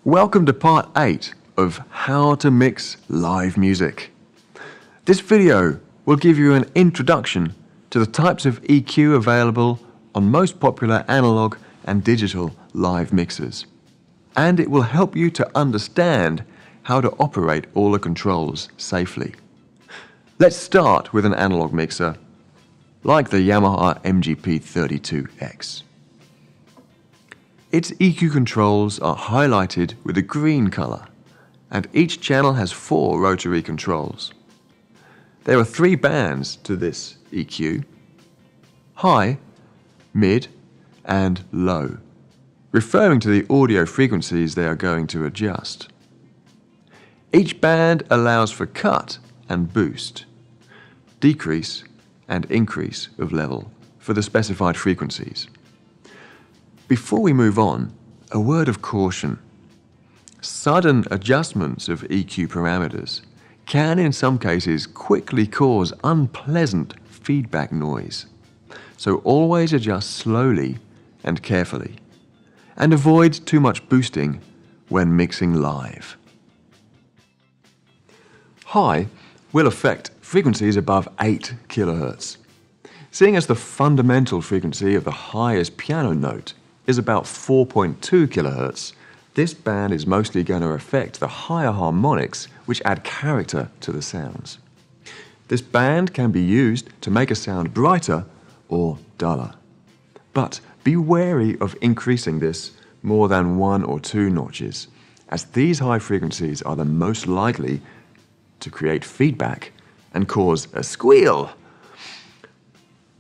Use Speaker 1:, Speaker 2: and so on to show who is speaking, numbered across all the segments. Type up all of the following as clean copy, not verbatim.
Speaker 1: Welcome to part 8 of How to Mix Live Music. This video will give you an introduction to the types of EQ available on most popular analog and digital live mixers. And it will help you to understand how to operate all the controls safely. Let's start with an analog mixer like the Yamaha MGP32X. Its EQ controls are highlighted with a green color, and each channel has 4 rotary controls. There are 3 bands to this EQ: high, mid, and low, referring to the audio frequencies they are going to adjust. Each band allows for cut and boost, decrease and increase of level for the specified frequencies. Before we move on, a word of caution. Sudden adjustments of EQ parameters can in some cases quickly cause unpleasant feedback noise. So always adjust slowly and carefully, and avoid too much boosting when mixing live. High will affect frequencies above 8 kHz. Seeing as the fundamental frequency of the highest piano note is about 4.2 kHz, this band is mostly going to affect the higher harmonics which add character to the sounds. This band can be used to make a sound brighter or duller. But be wary of increasing this more than 1 or 2 notches, as these high frequencies are the most likely to create feedback and cause a squeal.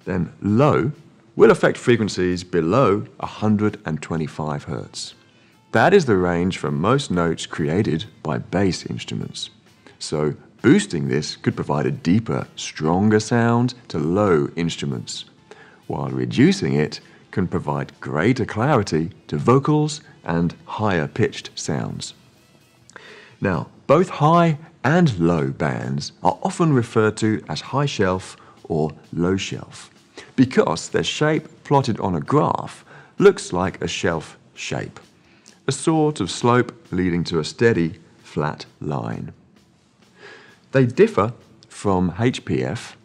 Speaker 1: Then low will affect frequencies below 125 Hz. That is the range for most notes created by bass instruments. So boosting this could provide a deeper, stronger sound to low instruments, while reducing it can provide greater clarity to vocals and higher pitched sounds. Now, both high and low bands are often referred to as high shelf or low shelf, because their shape plotted on a graph looks like a shelf shape, a sort of slope leading to a steady, flat line. They differ from HPF,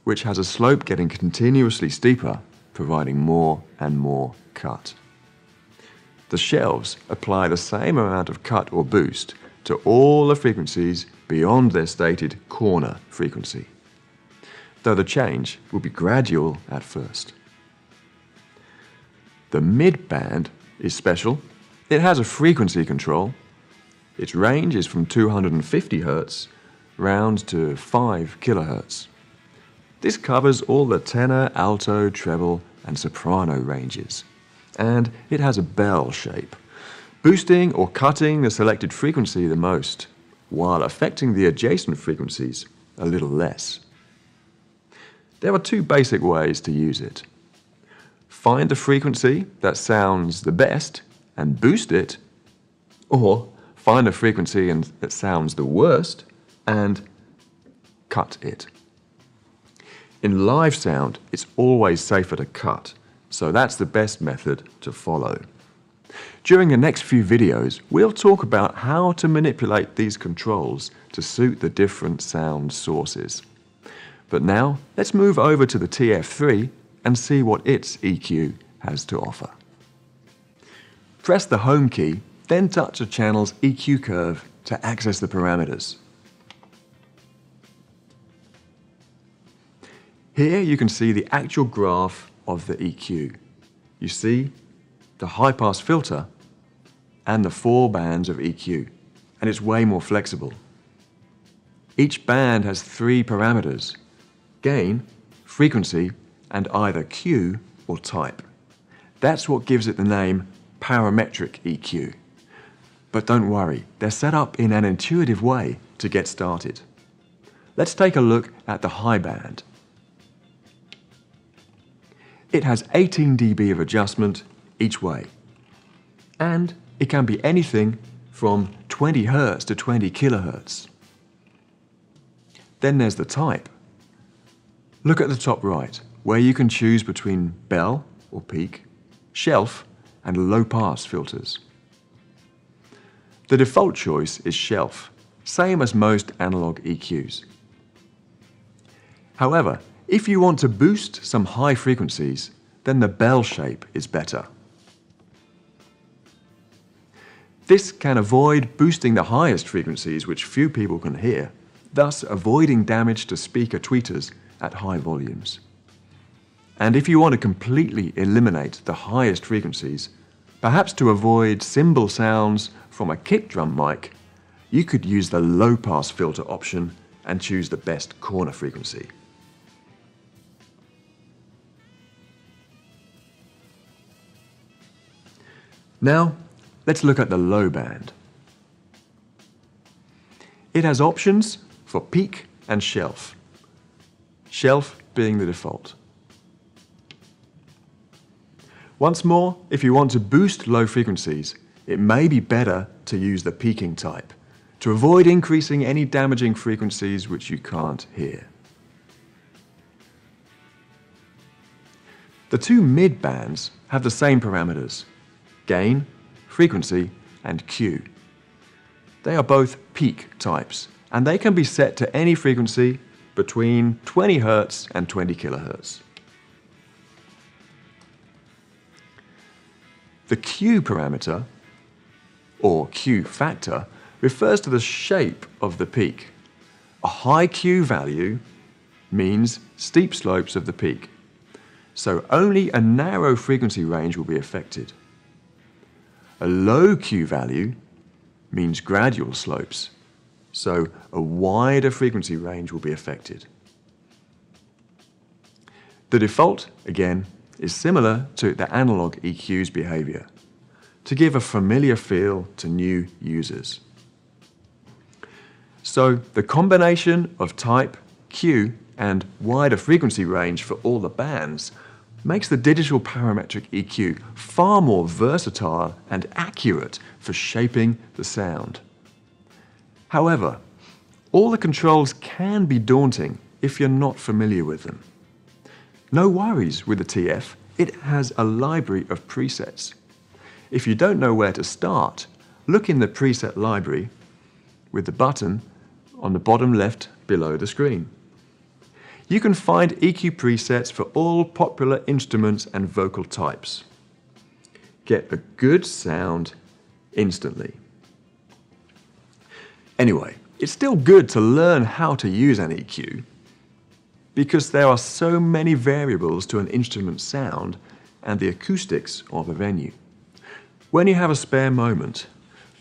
Speaker 1: which has a slope getting continuously steeper, providing more and more cut. The shelves apply the same amount of cut or boost to all the frequencies beyond their stated corner frequency, though the change will be gradual at first. The mid band is special. It has a frequency control. Its range is from 250 Hz round to 5 kHz. This covers all the tenor, alto, treble, and soprano ranges, and it has a bell shape, boosting or cutting the selected frequency the most, while affecting the adjacent frequencies a little less. There are 2 basic ways to use it. Find the frequency that sounds the best and boost it, or find the frequency that sounds the worst and cut it. In live sound, it's always safer to cut, so that's the best method to follow. During the next few videos, we'll talk about how to manipulate these controls to suit the different sound sources. But now, let's move over to the TF3 and see what its EQ has to offer. Press the home key, then touch the channel's EQ curve to access the parameters. Here you can see the actual graph of the EQ. You see the high-pass filter and the 4 bands of EQ, and it's way more flexible. Each band has 3 parameters: gain, frequency, and either Q or type. That's what gives it the name parametric EQ. But don't worry, they're set up in an intuitive way to get started. Let's take a look at the high band. It has 18 dB of adjustment each way, and it can be anything from 20 Hz to 20 kHz. Then there's the type. Look at the top right, where you can choose between bell or peak, shelf, and low-pass filters. The default choice is shelf, same as most analog EQs. However, if you want to boost some high frequencies, then the bell shape is better. This can avoid boosting the highest frequencies which few people can hear, thus avoiding damage to speaker tweeters at high volumes. And if you want to completely eliminate the highest frequencies, perhaps to avoid cymbal sounds from a kick drum mic, you could use the low-pass filter option and choose the best corner frequency. Now, let's look at the low band. It has options for peak and shelf, shelf being the default. Once more, if you want to boost low frequencies, it may be better to use the peaking type to avoid increasing any damaging frequencies which you can't hear. The two mid bands have the same parameters: gain, frequency, and Q. They are both peak types, and they can be set to any frequency between 20 Hz and 20 kHz. The Q parameter, or Q factor, refers to the shape of the peak. A high Q value means steep slopes of the peak, so only a narrow frequency range will be affected. A low Q value means gradual slopes, so a wider frequency range will be affected. The default, again, is similar to the analog EQ's behavior, to give a familiar feel to new users. So the combination of type, Q, and wider frequency range for all the bands makes the digital parametric EQ far more versatile and accurate for shaping the sound. However, all the controls can be daunting if you're not familiar with them. No worries with the TF, it has a library of presets. If you don't know where to start, look in the preset library with the button on the bottom left below the screen. You can find EQ presets for all popular instruments and vocal types. Get a good sound instantly. Anyway, it's still good to learn how to use an EQ because there are so many variables to an instrument's sound and the acoustics of a venue. When you have a spare moment,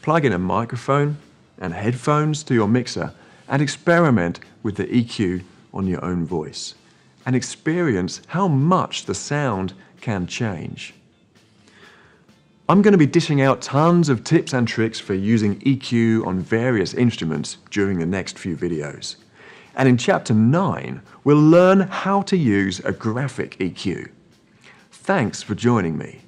Speaker 1: plug in a microphone and headphones to your mixer and experiment with the EQ on your own voice and experience how much the sound can change. I'm going to be dishing out tons of tips and tricks for using EQ on various instruments during the next few videos. And in Chapter 9, we'll learn how to use a graphic EQ. Thanks for joining me.